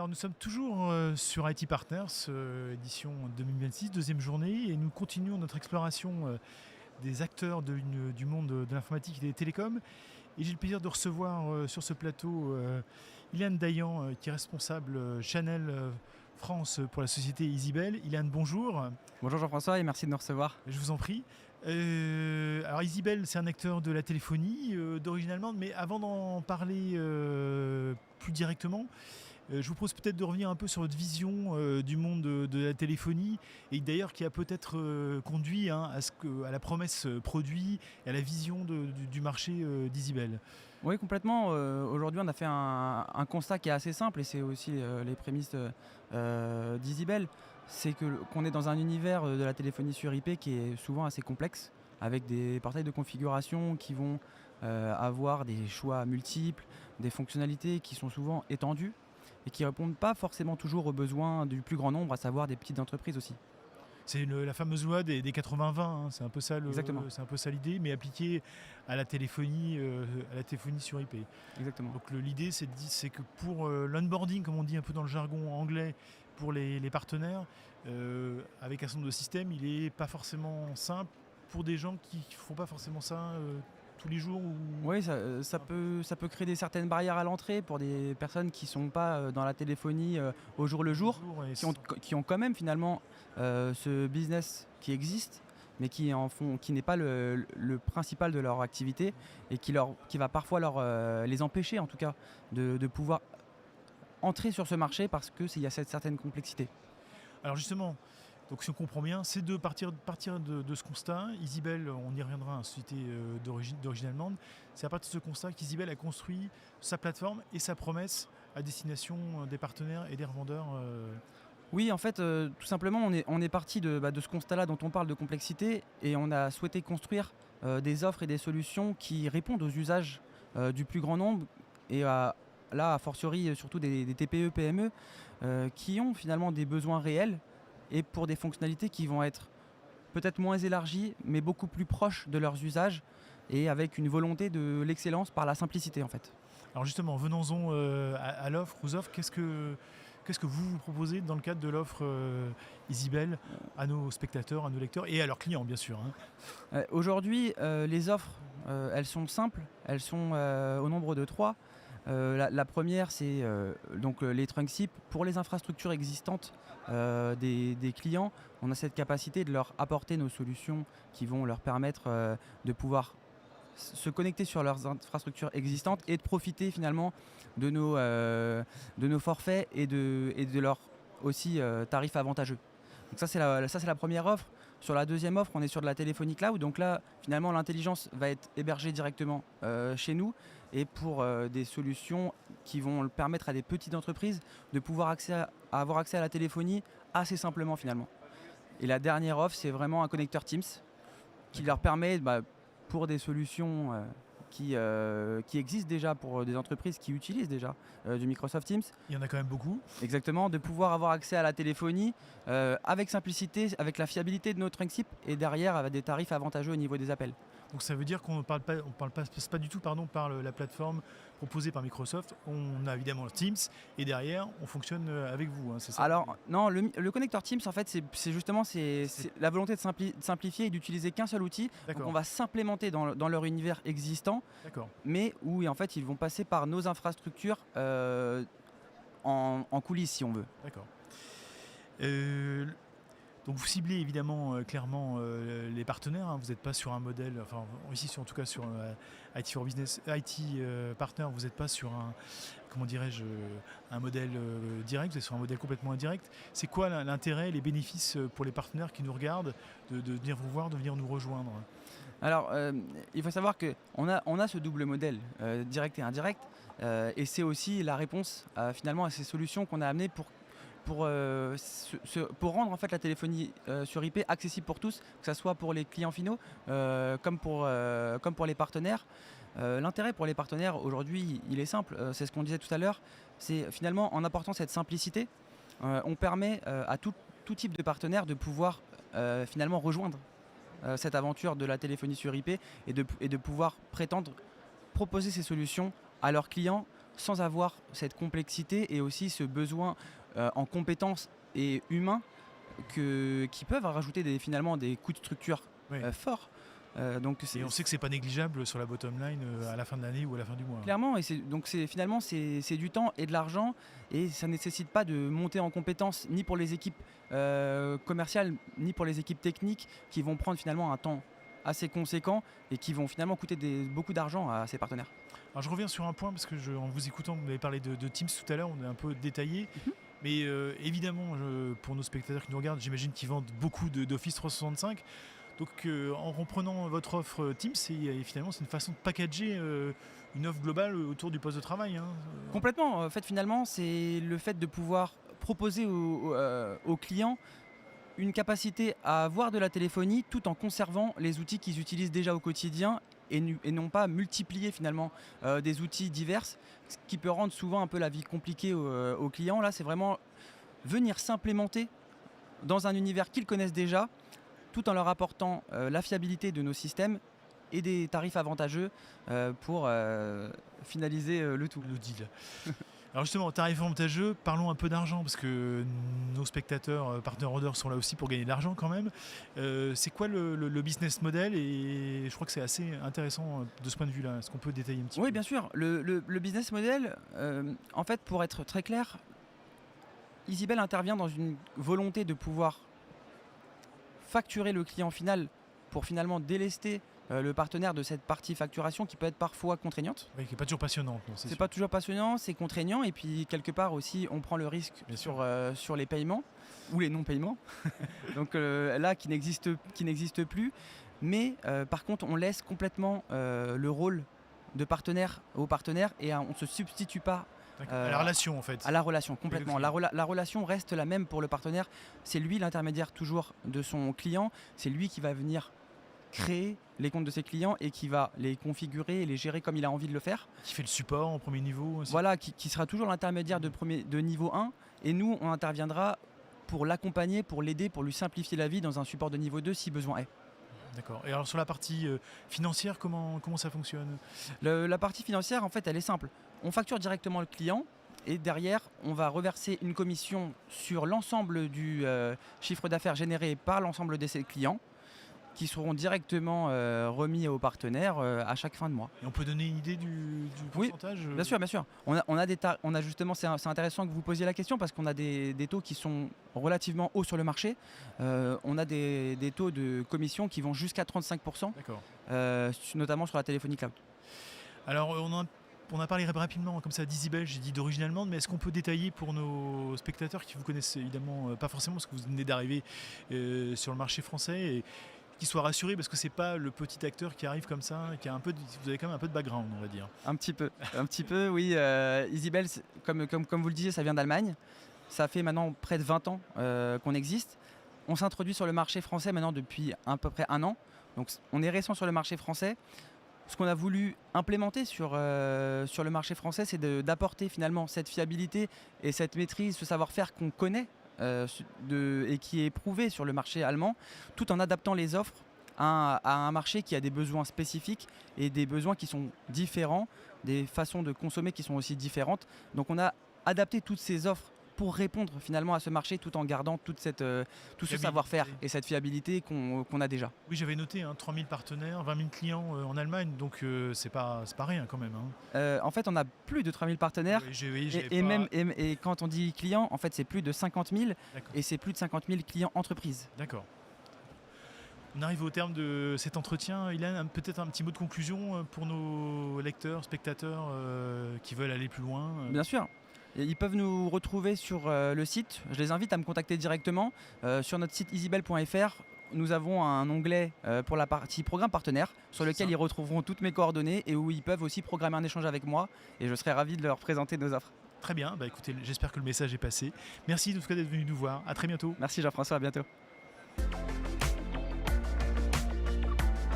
Alors nous sommes toujours sur IT Partners, édition 2026, deuxième journée, et nous continuons notre exploration des acteurs du monde de l'informatique et des télécoms. Et j'ai le plaisir de recevoir sur ce plateau Ilan Dayan, qui est responsable Channel France pour la société Isibel. Ilan, bonjour. Bonjour Jean-François et merci de nous recevoir. Je vous en prie. Alors Isibel, c'est un acteur de la téléphonie d'origine allemande, mais avant d'en parler plus directement, je vous propose peut-être de revenir un peu sur votre vision du monde de la téléphonie, et d'ailleurs qui a peut-être conduit à la promesse produit et à la vision du marché d'Isibel. Oui, complètement. Aujourd'hui, on a fait un constat qui est assez simple et c'est aussi les prémices d'Isibel. C'est qu'on est dans un univers de la téléphonie sur IP qui est souvent assez complexe, avec des portails de configuration qui vont avoir des choix multiples, des fonctionnalités qui sont souvent étendues et qui ne répondent pas forcément toujours aux besoins du plus grand nombre, à savoir des petites entreprises aussi. C'est la fameuse loi des 80-20, hein, c'est un peu ça Exactement. c'est un peu ça l'idée, mais appliquée à la téléphonie sur IP. Exactement. Donc l'idée c'est que pour l'onboarding, comme on dit un peu dans le jargon anglais, pour les partenaires, avec un certain nombre de systèmes, il n'est pas forcément simple pour des gens qui ne font pas forcément ça tous les jours. Oui, ça peut créer certaines barrières à l'entrée pour des personnes qui ne sont pas dans la téléphonie au jour le jour, qui ont quand même finalement ce business qui existe, mais qui n'est pas le principal de leur activité et qui va parfois les empêcher en tout cas de pouvoir entrer sur ce marché parce qu'il y a cette certaine complexité. Alors justement, donc si on comprend bien, c'est de partir de ce constat. Isibel, on y reviendra, une société d'origine allemande, c'est à partir de ce constat qu'Isibel a construit sa plateforme et sa promesse à destination des partenaires et des revendeurs. Oui, en fait, tout simplement, on est parti de ce constat-là dont on parle de complexité et on a souhaité construire des offres et des solutions qui répondent aux usages du plus grand nombre et là, a fortiori, surtout des TPE, PME qui ont finalement des besoins réels et pour des fonctionnalités qui vont être peut-être moins élargies, mais beaucoup plus proches de leurs usages et avec une volonté de l'excellence par la simplicité en fait. Alors justement, venons-en à l'offre, aux offres. Qu'est-ce que vous proposez dans le cadre de l'offre Isibel à nos spectateurs, à nos lecteurs et à leurs clients bien sûr, hein. Aujourd'hui, les offres, elles sont simples, elles sont au nombre de 3. La première, c'est donc les trunk SIP. Pour les infrastructures existantes des clients, on a cette capacité de leur apporter nos solutions qui vont leur permettre de pouvoir se connecter sur leurs infrastructures existantes et de profiter finalement de nos forfaits et de leurs aussi tarifs avantageux. Donc ça c'est la première offre. Sur la deuxième offre, on est sur de la téléphonie cloud. Donc là, finalement, l'intelligence va être hébergée directement chez nous et pour des solutions qui vont permettre à des petites entreprises de pouvoir avoir accès à la téléphonie assez simplement finalement. Et la dernière offre, c'est vraiment un connecteur Teams qui leur permet, pour des solutions qui existent déjà, pour des entreprises qui utilisent déjà du Microsoft Teams. Il y en a quand même beaucoup. Exactement, de pouvoir avoir accès à la téléphonie avec simplicité, avec la fiabilité de notre SIP et derrière avec des tarifs avantageux au niveau des appels. Donc ça veut dire qu'on ne passe pas du tout par la plateforme proposée par Microsoft. On a évidemment Teams et derrière on fonctionne avec vous, hein, c'est ça? Alors non, le connecteur Teams en fait c'est justement la volonté de simplifier et d'utiliser qu'un seul outil. Donc on va s'implémenter dans leur univers existant, mais où en fait ils vont passer par nos infrastructures en coulisses si on veut. D'accord. Donc vous ciblez évidemment clairement les partenaires, hein. Vous n'êtes pas sur un modèle, enfin ici en tout cas sur IT for Business, IT Partner, vous n'êtes pas sur un modèle direct, vous êtes sur un modèle complètement indirect. C'est quoi l'intérêt, les bénéfices pour les partenaires qui nous regardent de venir vous voir, de venir nous rejoindre? Alors, il faut savoir qu'on a ce double modèle, direct et indirect, et c'est aussi la réponse finalement à ces solutions qu'on a amenées pour rendre en fait la téléphonie sur IP accessible pour tous, que ce soit pour les clients finaux comme pour les partenaires. L'intérêt pour les partenaires aujourd'hui, il est simple, c'est ce qu'on disait tout à l'heure, c'est finalement en apportant cette simplicité, on permet à tout type de partenaire de pouvoir finalement rejoindre cette aventure de la téléphonie sur IP et de pouvoir proposer ces solutions à leurs clients sans avoir cette complexité et aussi ce besoin en compétences et humains qui peuvent rajouter finalement des coûts de structure Oui. forts. Et on sait que c'est pas négligeable sur la bottom line à la fin de l'année ou à la fin du mois. Clairement, et finalement c'est du temps et de l'argent, et ça ne nécessite pas de monter en compétences ni pour les équipes commerciales ni pour les équipes techniques, qui vont prendre finalement un temps assez conséquent et qui vont finalement coûter beaucoup d'argent à ces partenaires. Alors je reviens sur un point parce que en vous écoutant, vous avez parlé de Teams tout à l'heure, on est un peu détaillé. Mais évidemment, pour nos spectateurs qui nous regardent, j'imagine qu'ils vendent beaucoup d'Office 365. Donc en reprenant votre offre Teams, finalement c'est une façon de packager une offre globale autour du poste de travail. Complètement. En fait, finalement, c'est le fait de pouvoir proposer aux clients une capacité à avoir de la téléphonie tout en conservant les outils qu'ils utilisent déjà au quotidien, et non pas multiplier finalement des outils divers, ce qui peut rendre souvent un peu la vie compliquée aux clients. Là, c'est vraiment venir s'implémenter dans un univers qu'ils connaissent déjà, tout en leur apportant la fiabilité de nos systèmes et des tarifs avantageux pour finaliser le tout. Le deal. Alors justement, tarif avantageux, parlons un peu d'argent, parce que nos spectateurs, partner orders sont là aussi pour gagner de l'argent quand même. C'est quoi le business model? Et je crois que c'est assez intéressant de ce point de vue-là. Est-ce qu'on peut détailler un petit peu? Oui, bien sûr. Le business model, en fait, pour être très clair, Easybel intervient dans une volonté de pouvoir facturer le client final pour finalement délester le partenaire de cette partie facturation qui peut être parfois contraignante. Oui, qui n'est pas toujours passionnante. C'est pas toujours passionnant, c'est contraignant, et puis quelque part aussi on prend le risque sur les paiements ou les non-paiements. Donc là qui n'existe plus. Mais par contre on laisse complètement le rôle de partenaire au partenaire, et on ne se substitue pas à la relation en fait. À la relation, complètement. La relation reste la même pour le partenaire. C'est lui l'intermédiaire toujours de son client. C'est lui qui va venir créer les comptes de ses clients et qui va les configurer et les gérer comme il a envie de le faire. Qui fait le support en premier niveau aussi. Voilà, qui sera toujours l'intermédiaire de niveau 1. Et nous, on interviendra pour l'accompagner, pour l'aider, pour lui simplifier la vie dans un support de niveau 2 si besoin est. D'accord. Et alors sur la partie financière, comment ça fonctionne? La partie financière, en fait, elle est simple. On facture directement le client, et derrière, on va reverser une commission sur l'ensemble du chiffre d'affaires généré par l'ensemble de ses clients, qui seront directement remis aux partenaires à chaque fin de mois. Et on peut donner une idée du pourcentage? Oui, bien sûr. On a justement, c'est intéressant que vous posiez la question, parce qu'on a des taux qui sont relativement hauts sur le marché. On a des taux de commission qui vont jusqu'à 35%, notamment sur la téléphonie cloud. Alors on a parlé rapidement comme ça d'Easybel, j'ai dit d'origine allemande, mais est-ce qu'on peut détailler pour nos spectateurs qui vous connaissent évidemment pas forcément, parce que vous venez d'arriver sur le marché français, et qu'ils soient rassurés, parce que c'est pas le petit acteur qui arrive comme ça, qui a vous avez quand même un peu de background, on va dire. Un petit peu, oui. Easybel, comme vous le disiez, ça vient d'Allemagne. Ça fait maintenant près de 20 ans qu'on existe. On s'introduit sur le marché français maintenant depuis à peu près 1 an. Donc on est récent sur le marché français. Ce qu'on a voulu implémenter sur le marché français, c'est d'apporter finalement cette fiabilité et cette maîtrise, ce savoir-faire qu'on connaît et qui est éprouvé sur le marché allemand, tout en adaptant les offres à un marché qui a des besoins spécifiques et des besoins qui sont différents, des façons de consommer qui sont aussi différentes. Donc on a adapté toutes ces offres pour répondre finalement à ce marché, tout en gardant tout ce savoir-faire et cette fiabilité qu'on a déjà. Oui, j'avais noté 3000 partenaires, 20 000 clients en Allemagne, donc c'est pas rien quand même. En fait, on a plus de 3000 partenaires, et quand on dit clients, en fait, c'est plus de 50 000, et c'est plus de 50 000 clients entreprises. D'accord. On arrive au terme de cet entretien. Ilan, peut-être un petit mot de conclusion pour nos lecteurs, spectateurs qui veulent aller plus loin. Bien sûr. Ils peuvent nous retrouver sur le site. Je les invite à me contacter directement. Sur notre site easybel.fr, nous avons un onglet pour la partie programme partenaire, sur lequel ils retrouveront toutes mes coordonnées, et où ils peuvent aussi programmer un échange avec moi, et je serai ravi de leur présenter nos offres. Très bien, écoutez, j'espère que le message est passé. Merci en tout cas d'être venu nous voir. À très bientôt. Merci Jean-François, à bientôt.